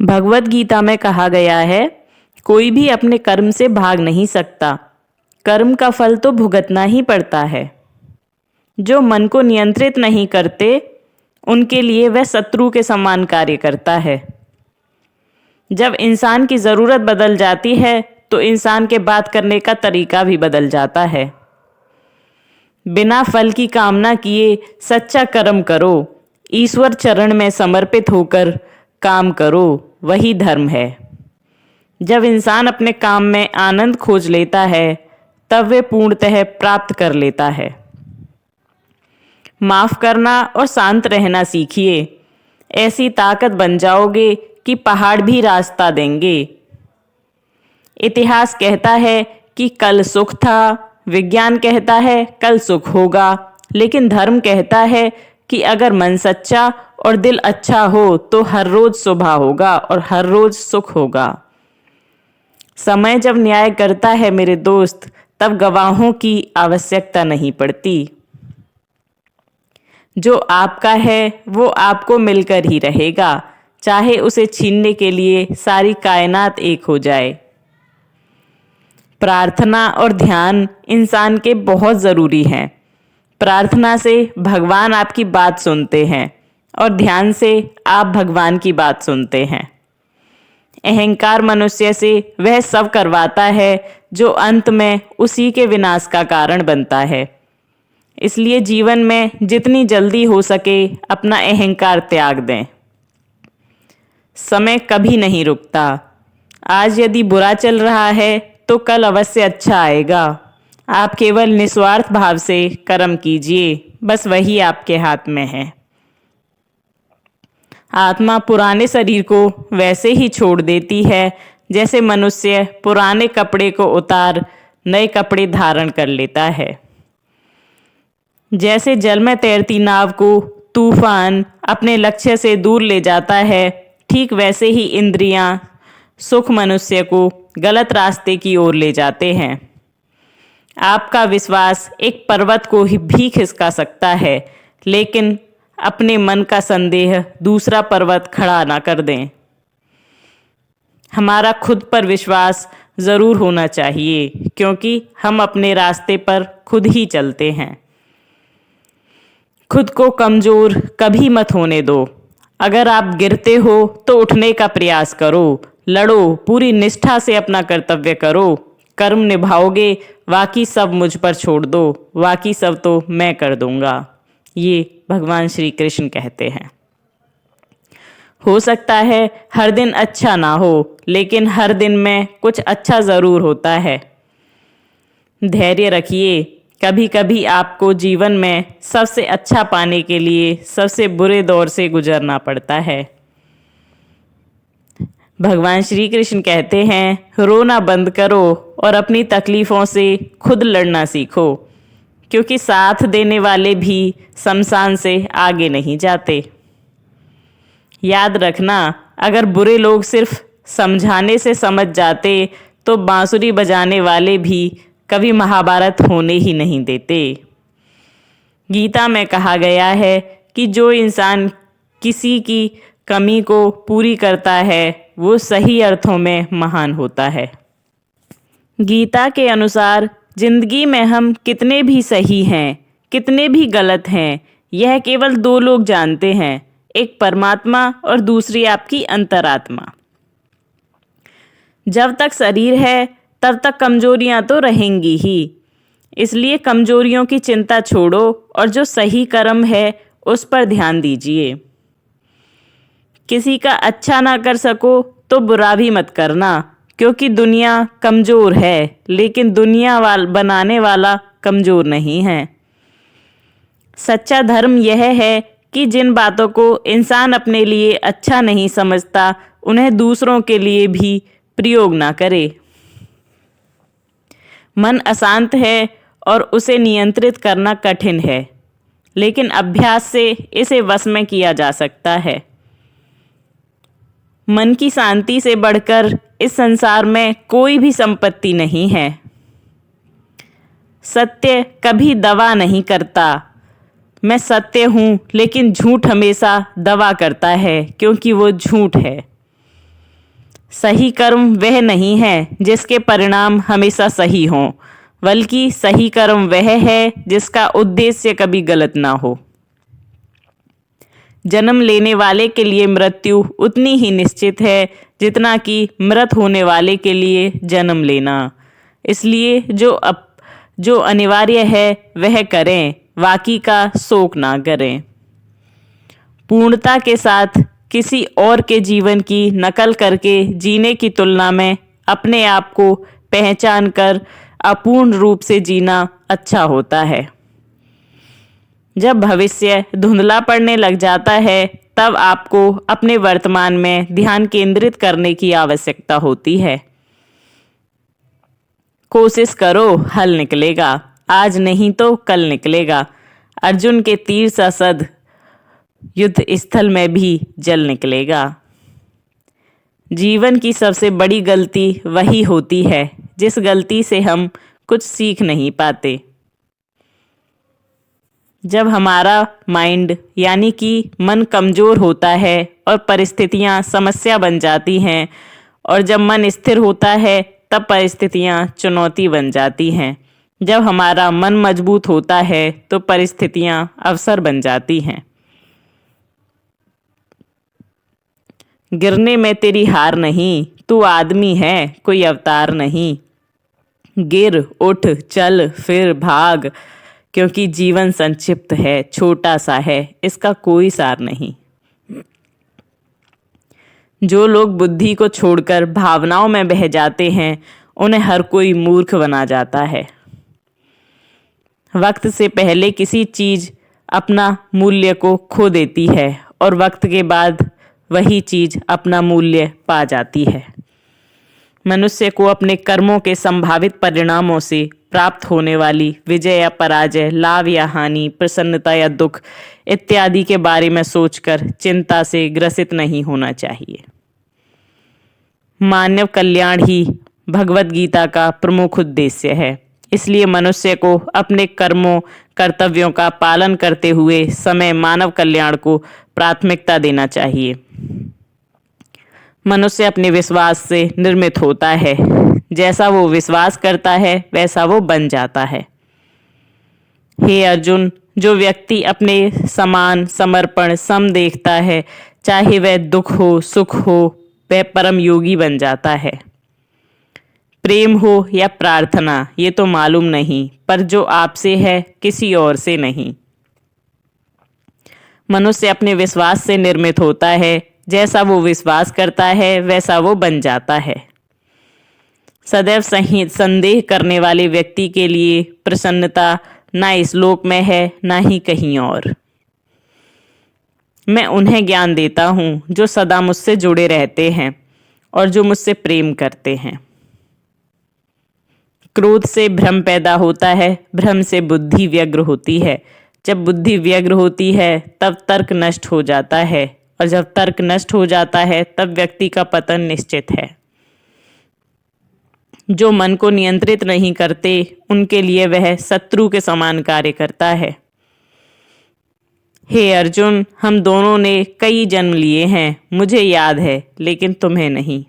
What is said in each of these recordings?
भगवत गीता में कहा गया है, कोई भी अपने कर्म से भाग नहीं सकता। कर्म का फल तो भुगतना ही पड़ता है। जो मन को नियंत्रित नहीं करते, उनके लिए वह शत्रु के समान कार्य करता है। जब इंसान की ज़रूरत बदल जाती है तो इंसान के बात करने का तरीका भी बदल जाता है। बिना फल की कामना किए सच्चा कर्म करो, ईश्वर चरण में समर्पित होकर काम करो, वही धर्म है। जब इंसान अपने काम में आनंद खोज लेता है तब वे पूर्णतः प्राप्त कर लेता है। माफ़ करना और शांत रहना सीखिए, ऐसी ताकत बन जाओगे कि पहाड़ भी रास्ता देंगे। इतिहास कहता है कि कल सुख था, विज्ञान कहता है कल सुख होगा, लेकिन धर्म कहता है कि अगर मन सच्चा और दिल अच्छा हो तो हर रोज सुबह होगा और हर रोज सुख होगा। समय जब न्याय करता है मेरे दोस्त, तब गवाहों की आवश्यकता नहीं पड़ती। जो आपका है वो आपको मिलकर ही रहेगा, चाहे उसे छीनने के लिए सारी कायनात एक हो जाए। प्रार्थना और ध्यान इंसान के बहुत ज़रूरी हैं। प्रार्थना से भगवान आपकी बात सुनते हैं और ध्यान से आप भगवान की बात सुनते हैं। अहंकार मनुष्य से वह सब करवाता है जो अंत में उसी के विनाश का कारण बनता है। इसलिए जीवन में जितनी जल्दी हो सके अपना अहंकार त्याग दें। समय कभी नहीं रुकता। आज यदि बुरा चल रहा है तो कल अवश्य अच्छा आएगा। आप केवल निस्वार्थ भाव से कर्म कीजिए, बस वही आपके हाथ में है। आत्मा पुराने शरीर को वैसे ही छोड़ देती है जैसे मनुष्य पुराने कपड़े को उतार नए कपड़े धारण कर लेता है। जैसे जल में तैरती नाव को तूफान अपने लक्ष्य से दूर ले जाता है, ठीक वैसे ही इंद्रियां सुख मनुष्य को गलत रास्ते की ओर ले जाते हैं। आपका विश्वास एक पर्वत को भी खिसका सकता है, लेकिन अपने मन का संदेह दूसरा पर्वत खड़ा ना कर दें। हमारा खुद पर विश्वास ज़रूर होना चाहिए, क्योंकि हम अपने रास्ते पर खुद ही चलते हैं। खुद को कमज़ोर कभी मत होने दो। अगर आप गिरते हो तो उठने का प्रयास करो, लड़ो, पूरी निष्ठा से अपना कर्तव्य करो। कर्म निभाओगे, बाकी सब मुझ पर छोड़ दो, बाकी सब तो मैं कर दूंगा। ये भगवान श्री कृष्ण कहते हैं। हो सकता है हर दिन अच्छा ना हो, लेकिन हर दिन में कुछ अच्छा ज़रूर होता है। धैर्य रखिए। कभी कभी आपको जीवन में सबसे अच्छा पाने के लिए सबसे बुरे दौर से गुजरना पड़ता है। भगवान श्री कृष्ण कहते हैं, रोना बंद करो और अपनी तकलीफ़ों से खुद लड़ना सीखो, क्योंकि साथ देने वाले भी शमशान से आगे नहीं जाते। याद रखना, अगर बुरे लोग सिर्फ समझाने से समझ जाते तो बांसुरी बजाने वाले भी कभी महाभारत होने ही नहीं देते। गीता में कहा गया है कि जो इंसान किसी की कमी को पूरी करता है वो सही अर्थों में महान होता है। गीता के अनुसार जिंदगी में हम कितने भी सही हैं, कितने भी गलत हैं, यह केवल दो लोग जानते हैं, एक परमात्मा और दूसरी आपकी अंतरात्मा। जब तक शरीर है तब तक कमजोरियां तो रहेंगी ही, इसलिए कमजोरियों की चिंता छोड़ो और जो सही कर्म है उस पर ध्यान दीजिए। किसी का अच्छा ना कर सको तो बुरा भी मत करना, क्योंकि दुनिया कमज़ोर है, लेकिन दुनिया बनाने वाला कमज़ोर नहीं है। सच्चा धर्म यह है कि जिन बातों को इंसान अपने लिए अच्छा नहीं समझता उन्हें दूसरों के लिए भी प्रयोग ना करे। मन अशांत है और उसे नियंत्रित करना कठिन है, लेकिन अभ्यास से इसे वश में किया जा सकता है। मन की शांति से बढ़कर इस संसार में कोई भी संपत्ति नहीं है। सत्य कभी दवा नहीं करता। मैं सत्य हूँ, लेकिन झूठ हमेशा दवा करता है, क्योंकि वो झूठ है। सही कर्म वह नहीं है जिसके परिणाम हमेशा सही हों, बल्कि सही कर्म वह है जिसका उद्देश्य कभी गलत ना हो। जन्म लेने वाले के लिए मृत्यु उतनी ही निश्चित है जितना कि मृत होने वाले के लिए जन्म लेना। इसलिए जो अनिवार्य है वह करें, बाकी का शोक ना करें। पूर्णता के साथ किसी और के जीवन की नकल करके जीने की तुलना में अपने आप को पहचान कर अपूर्ण रूप से जीना अच्छा होता है। जब भविष्य धुंधला पड़ने लग जाता है तब आपको अपने वर्तमान में ध्यान केंद्रित करने की आवश्यकता होती है। कोशिश करो, हल निकलेगा। आज नहीं तो कल निकलेगा। अर्जुन के तीर सा सद युद्ध स्थल में भी जल निकलेगा। जीवन की सबसे बड़ी गलती वही होती है जिस गलती से हम कुछ सीख नहीं पाते। जब हमारा माइंड यानी कि मन कमज़ोर होता है और परिस्थितियाँ समस्या बन जाती हैं, और जब मन स्थिर होता है तब परिस्थितियाँ चुनौती बन जाती हैं। जब हमारा मन मजबूत होता है तो परिस्थितियाँ अवसर बन जाती हैं। गिरने में तेरी हार नहीं, तू आदमी है कोई अवतार नहीं। गिर उठ चल फिर भाग, क्योंकि जीवन संक्षिप्त है, छोटा सा है, इसका कोई सार नहीं। जो लोग बुद्धि को छोड़कर भावनाओं में बह जाते हैं उन्हें हर कोई मूर्ख बना जाता है। वक्त से पहले किसी चीज़ अपना मूल्य को खो देती है और वक्त के बाद वही चीज़ अपना मूल्य पा जाती है। मनुष्य को अपने कर्मों के संभावित परिणामों से प्राप्त होने वाली विजय या पराजय, लाभ या हानि, प्रसन्नता या दुख इत्यादि के बारे में सोचकर चिंता से ग्रसित नहीं होना चाहिए। मानव कल्याण ही भगवत गीता का प्रमुख उद्देश्य है। इसलिए मनुष्य को अपने कर्मों कर्तव्यों का पालन करते हुए समय मानव कल्याण को प्राथमिकता देना चाहिए। मनुष्य अपने विश्वास से निर्मित होता है। जैसा वो विश्वास करता है वैसा वो बन जाता है। हे अर्जुन, जो व्यक्ति अपने समान समर्पण सम देखता है, चाहे वह दुख हो सुख हो, वह परम योगी बन जाता है। प्रेम हो या प्रार्थना ये तो मालूम नहीं, पर जो आपसे है किसी और से नहीं। मनुष्य अपने विश्वास से निर्मित होता है। जैसा वो विश्वास करता है वैसा वो बन जाता है। सदैव संदेह करने वाले व्यक्ति के लिए प्रसन्नता ना इस लोक में है ना ही कहीं और। मैं उन्हें ज्ञान देता हूँ जो सदा मुझसे जुड़े रहते हैं और जो मुझसे प्रेम करते हैं। क्रोध से भ्रम पैदा होता है, भ्रम से बुद्धि व्यग्र होती है। जब बुद्धि व्यग्र होती है तब तर्क नष्ट हो जाता है, और जब तर्क नष्ट हो जाता है तब व्यक्ति का पतन निश्चित है। जो मन को नियंत्रित नहीं करते उनके लिए वह शत्रु के समान कार्य करता है। हे अर्जुन, हम दोनों ने कई जन्म लिए हैं, मुझे याद है, लेकिन तुम्हें नहीं।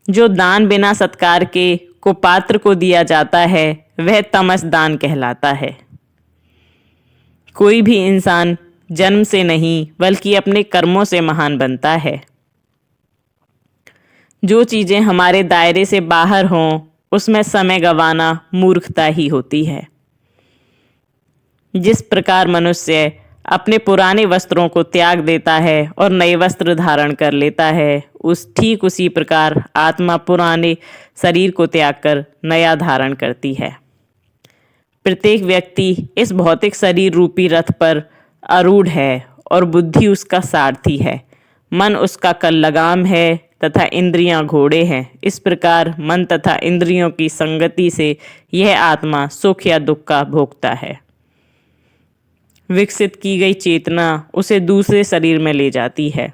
जो दान बिना सत्कार के कुपात्र को दिया जाता है वह तमस दान कहलाता है। कोई भी इंसान जन्म से नहीं बल्कि अपने कर्मों से महान बनता है। जो चीज़ें हमारे दायरे से बाहर हों उसमें समय गंवाना मूर्खता ही होती है। जिस प्रकार मनुष्य अपने पुराने वस्त्रों को त्याग देता है और नए वस्त्र धारण कर लेता है, ठीक उसी प्रकार आत्मा पुराने शरीर को त्याग कर नया धारण करती है। प्रत्येक व्यक्ति इस भौतिक शरीर रूपी रथ पर आरूढ़ है और बुद्धि उसका सारथी है। मन उसका कल लगाम है तथा इंद्रियां घोड़े हैं। इस प्रकार मन तथा इंद्रियों की संगति से यह आत्मा सुख या दुख का भोगता है। विकसित की गई चेतना उसे दूसरे शरीर में ले जाती है।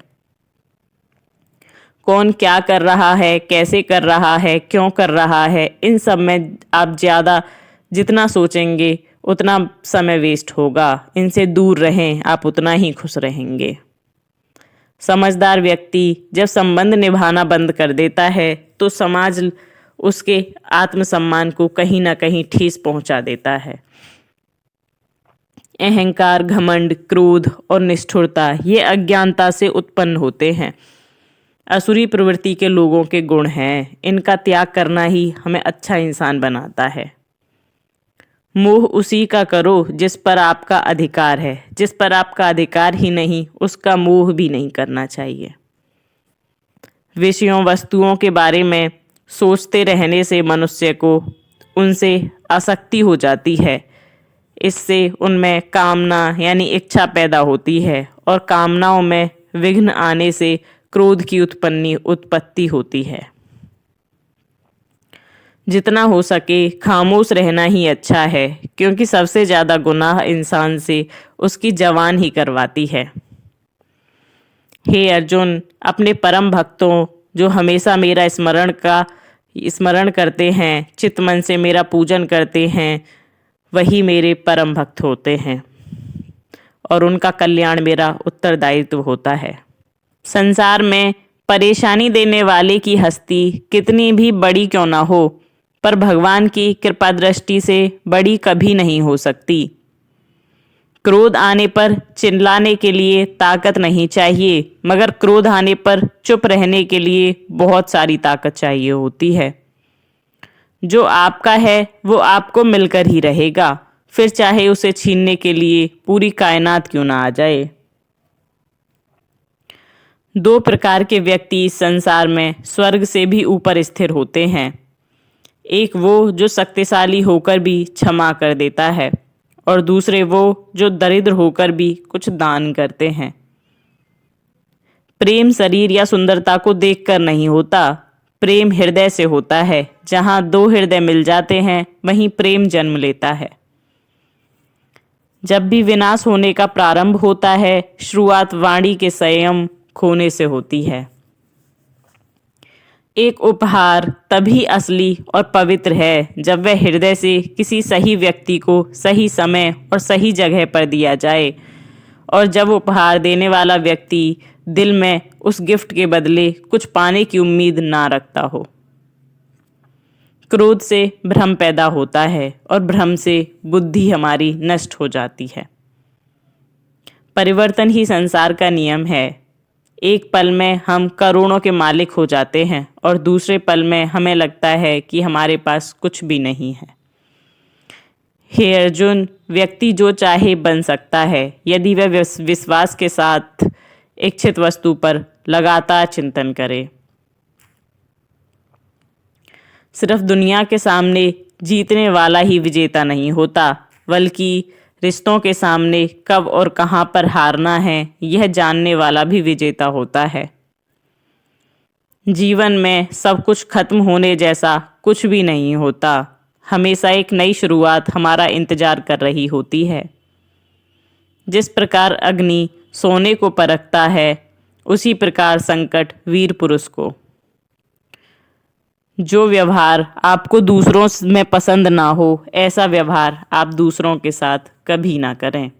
कौन क्या कर रहा है, कैसे कर रहा है, क्यों कर रहा है, इन सब में आप ज़्यादा जितना सोचेंगे उतना समय वेस्ट होगा। इनसे दूर रहें, आप उतना ही खुश रहेंगे। समझदार व्यक्ति जब संबंध निभाना बंद कर देता है तो समाज उसके आत्मसम्मान को कहीं ना कहीं ठेस पहुंचा देता है। अहंकार, घमंड, क्रोध और निष्ठुरता ये अज्ञानता से उत्पन्न होते हैं। असुरी प्रवृत्ति के लोगों के गुण हैं। इनका त्याग करना ही हमें अच्छा इंसान बनाता है। मोह उसी का करो जिस पर आपका अधिकार है। जिस पर आपका अधिकार ही नहीं उसका मोह भी नहीं करना चाहिए। विषयों वस्तुओं के बारे में सोचते रहने से मनुष्य को उनसे आसक्ति हो जाती है। इससे उनमें कामना यानी इच्छा पैदा होती है और कामनाओं में विघ्न आने से क्रोध की उत्पत्ति होती है। जितना हो सके खामोश रहना ही अच्छा है, क्योंकि सबसे ज़्यादा गुनाह इंसान से उसकी जवान ही करवाती है। हे अर्जुन, अपने परम भक्तों जो हमेशा मेरा स्मरण करते हैं, चित्त मन से मेरा पूजन करते हैं, वही मेरे परम भक्त होते हैं और उनका कल्याण मेरा उत्तरदायित्व होता है। संसार में परेशानी देने वाले की हस्ती कितनी भी बड़ी क्यों ना हो, पर भगवान की कृपा दृष्टि से बड़ी कभी नहीं हो सकती। क्रोध आने पर चिल्लाने के लिए ताकत नहीं चाहिए, मगर क्रोध आने पर चुप रहने के लिए बहुत सारी ताकत चाहिए होती है। जो आपका है वो आपको मिलकर ही रहेगा, फिर चाहे उसे छीनने के लिए पूरी कायनात क्यों ना आ जाए। दो प्रकार के व्यक्ति इस संसार में स्वर्ग से भी ऊपर स्थिर होते हैं। एक वो जो शक्तिशाली होकर भी क्षमा कर देता है, और दूसरे वो जो दरिद्र होकर भी कुछ दान करते हैं। प्रेम शरीर या सुंदरता को देखकर नहीं होता, प्रेम हृदय से होता है। जहाँ दो हृदय मिल जाते हैं वहीं प्रेम जन्म लेता है। जब भी विनाश होने का प्रारंभ होता है, शुरुआत वाणी के संयम खोने से होती है। एक उपहार तभी असली और पवित्र है जब वह हृदय से किसी सही व्यक्ति को सही समय और सही जगह पर दिया जाए, और जब उपहार देने वाला व्यक्ति दिल में उस गिफ्ट के बदले कुछ पाने की उम्मीद ना रखता हो। क्रोध से भ्रम पैदा होता है और भ्रम से बुद्धि हमारी नष्ट हो जाती है। परिवर्तन ही संसार का नियम है। एक पल में हम करोड़ों के मालिक हो जाते हैं और दूसरे पल में हमें लगता है कि हमारे पास कुछ भी नहीं है। हे अर्जुन, व्यक्ति जो चाहे बन सकता है यदि वह विश्वास के साथ इच्छित वस्तु पर लगातार चिंतन करे। सिर्फ दुनिया के सामने जीतने वाला ही विजेता नहीं होता, बल्कि रिश्तों के सामने कब और कहाँ पर हारना है यह जानने वाला भी विजेता होता है। जीवन में सब कुछ खत्म होने जैसा कुछ भी नहीं होता। हमेशा एक नई शुरुआत हमारा इंतजार कर रही होती है। जिस प्रकार अग्नि सोने को परखता है, उसी प्रकार संकट वीर पुरुष को। जो व्यवहार आपको दूसरों में पसंद ना हो, ऐसा व्यवहार आप दूसरों के साथ कभी ना करें।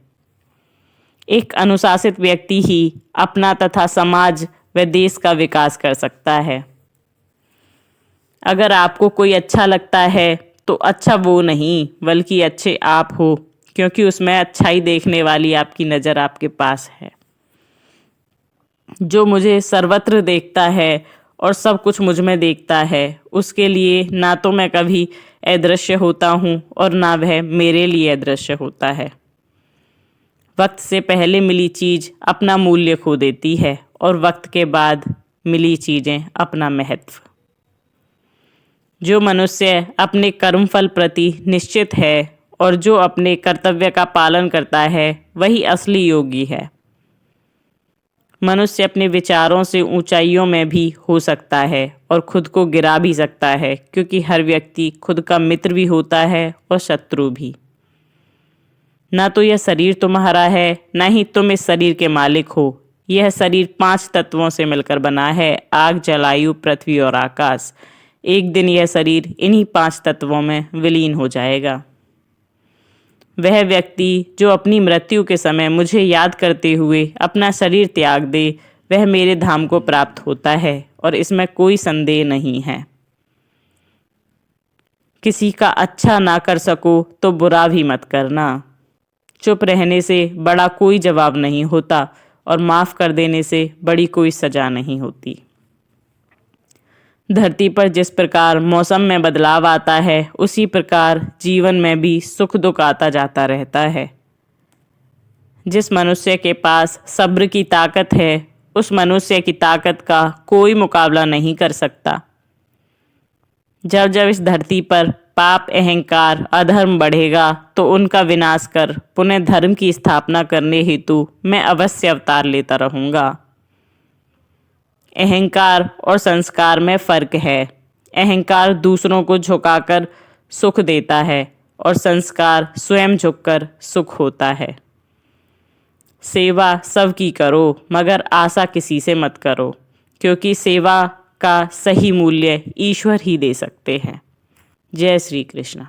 एक अनुशासित व्यक्ति ही अपना तथा समाज व देश का विकास कर सकता है। अगर आपको कोई अच्छा लगता है तो अच्छा वो नहीं, बल्कि अच्छे आप हो, क्योंकि उसमें अच्छाई देखने वाली आपकी नज़र आपके पास है। जो मुझे सर्वत्र देखता है और सब कुछ मुझ में देखता है, उसके लिए ना तो मैं कभी अदृश्य होता हूँ और ना वह मेरे लिए अदृश्य होता है। वक्त से पहले मिली चीज़ अपना मूल्य खो देती है और वक्त के बाद मिली चीज़ें अपना महत्व। जो मनुष्य अपने कर्मफल प्रति निश्चित है और जो अपने कर्तव्य का पालन करता है, वही असली योगी है। मनुष्य अपने विचारों से ऊंचाइयों में भी हो सकता है और खुद को गिरा भी सकता है, क्योंकि हर व्यक्ति खुद का मित्र भी होता है और शत्रु भी। ना तो यह शरीर तुम्हारा है, ना ही तुम इस शरीर के मालिक हो। यह शरीर 5 तत्वों से मिलकर बना है: आग, जल, वायु, पृथ्वी और आकाश। एक दिन यह शरीर इन्हीं 5 तत्वों में विलीन हो जाएगा। वह व्यक्ति जो अपनी मृत्यु के समय मुझे याद करते हुए अपना शरीर त्याग दे, वह मेरे धाम को प्राप्त होता है और इसमें कोई संदेह नहीं है। किसी का अच्छा ना कर सको तो बुरा भी मत करना। चुप रहने से बड़ा कोई जवाब नहीं होता और माफ़ कर देने से बड़ी कोई सज़ा नहीं होती। धरती पर जिस प्रकार मौसम में बदलाव आता है, उसी प्रकार जीवन में भी सुख दुख आता जाता रहता है। जिस मनुष्य के पास सब्र की ताकत है, उस मनुष्य की ताकत का कोई मुकाबला नहीं कर सकता। जब जब इस धरती पर पाप, अहंकार, अधर्म बढ़ेगा तो उनका विनाश कर पुनः धर्म की स्थापना करने हेतु मैं अवश्य अवतार लेता रहूँगा। अहंकार और संस्कार में फ़र्क है। अहंकार दूसरों को झुकाकर सुख देता है और संस्कार स्वयं झुककर सुख होता है। सेवा सबकी करो, मगर आशा किसी से मत करो, क्योंकि सेवा का सही मूल्य ईश्वर ही दे सकते हैं। जय श्री कृष्ण।